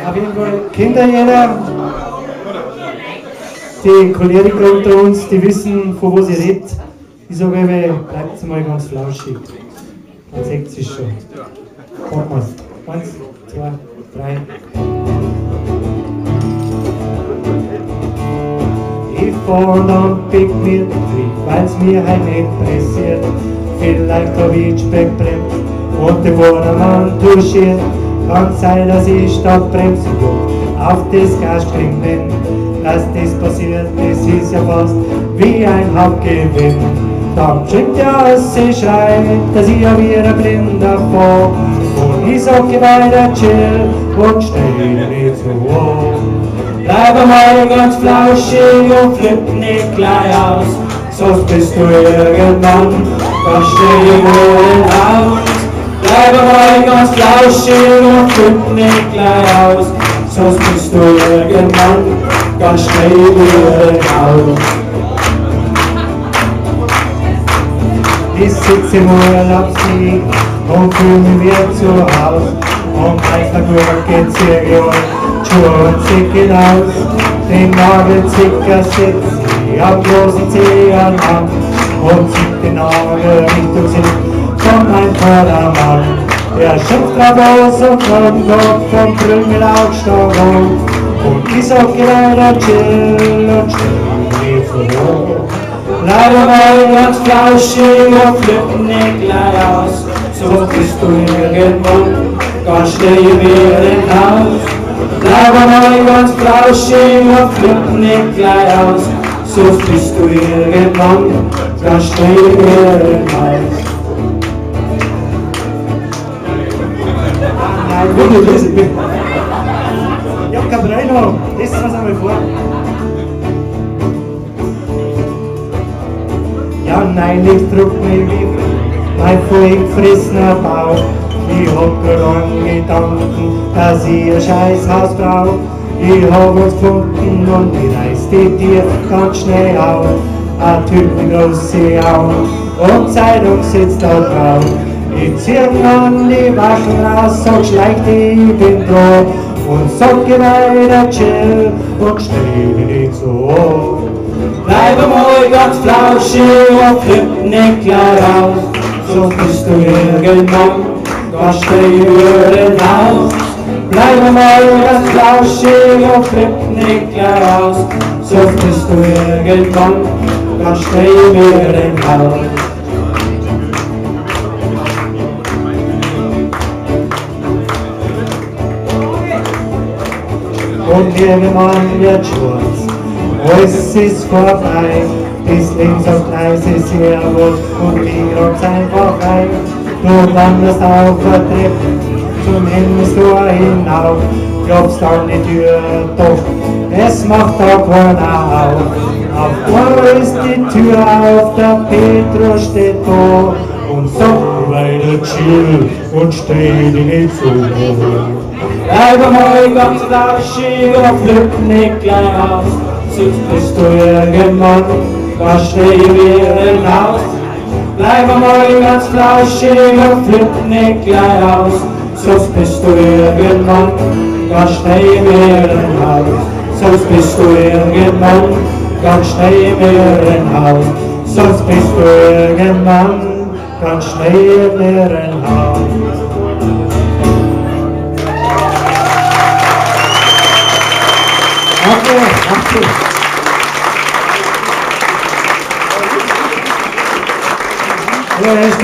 Auf jeden Fall kennt ja jeder. Die Choleriker unter uns, die wissen, von was ich rede. Ich sage immer, bleibt mal ganz flauschig. Dann seht ihr es schon. Machen wir es. 1, 2, 3. Ich fahr und pick mir den Trieb, weil's mir halt nicht pressiert. Vielleicht hab ich Speckbremst und die Vordermann touchiert. Kann sein, dass ich statt Bremsen auf das Gas gespringen bin. Dass das passiert, das ist ja fast wie ein Hauptgewinn. Dann schickt ja aus, sie schreit, dass ich ja wieder blind davor. Und ich sag weiter chill und steh nicht so hoch. Bleib einmal ganz flauschig und flipp nicht gleich aus, sonst bist du irgendwann ganz schnell im Haus. Bleib einmal ganz flauschig und flipp nicht gleich aus, sonst bist du irgendwann ganz schnell im Haus. Ich sitze im Urlaubsweg und fühl mich wieder zu Haus. Und einfach nur geht's hier Schuhe und Zicken aus. Den Nagelzicker sitzt ich am großen Zehern an und zieht den Nagel Richtung Sinn von meinem Vordermann. Der schimpft drauf aus und kommt Gott vom Krümel aufstark hoch. Und ich sag weiter chill und steh nicht so hoch. Bleib mal ganz flauschig und flipp nicht gleich aus, sonst bist du irgendwann ganz schnell wieder im Haus. Bleib mal ganz flauschig und flipp nicht gleich aus, sonst bist du irgendwann ganz schnell wieder im Haus. Nein, wirklich, lesen wir. Ich hab kein Brenner, lesen wir es einmal vor. Ja, nein, ich drück mich wie mein vollgefressener Bauch. Ich hab gerade Gedanken, dass ich ein Scheißhaus brauch. Ich hab uns gefunden und ich reiß die Tür ganz schnell auf. Ein Typ mit große Augen und Zeitung sitzt da drauf. Ich zieh an die Wachen raus, sag schleicht, ich bin dran. Und sag weiter chill und steh nicht so hoch. Bleib einmal ganz flauschig und flipp nicht gleich aus, sonst bist du irgendwann ganz schnell über den Haus. Bleib einmal ganz flauschig und flipp nicht gleich aus, sonst bist du irgendwann ganz schnell über den Haus. Und irgendwann wird schwarz, alles ist vorbei, bis links auf Gleis ist Servus und wir uns einfach ein. Du wanderst auf der Treppe zum Himmelstor hinauf, klopfst an die Tür, doch es macht da keiner auf. Auf einmal ist die Tür auf, der Petro steht da und sagt weiter chill und steh nicht so hoch. Bleib einmal ganz flauschig und flipp nicht gleich aus, sonst bist du irgendwann ganz schnell wieder im Haus. Bleib einmal ganz flauschig und flipp nicht gleich aus, sonst bist du irgendwann ganz schnell wieder im Haus. Sonst bist du irgendwann ganz schnell wieder im Haus. Sonst bist du irgendwann ganz schnell wieder im Haus. Danke.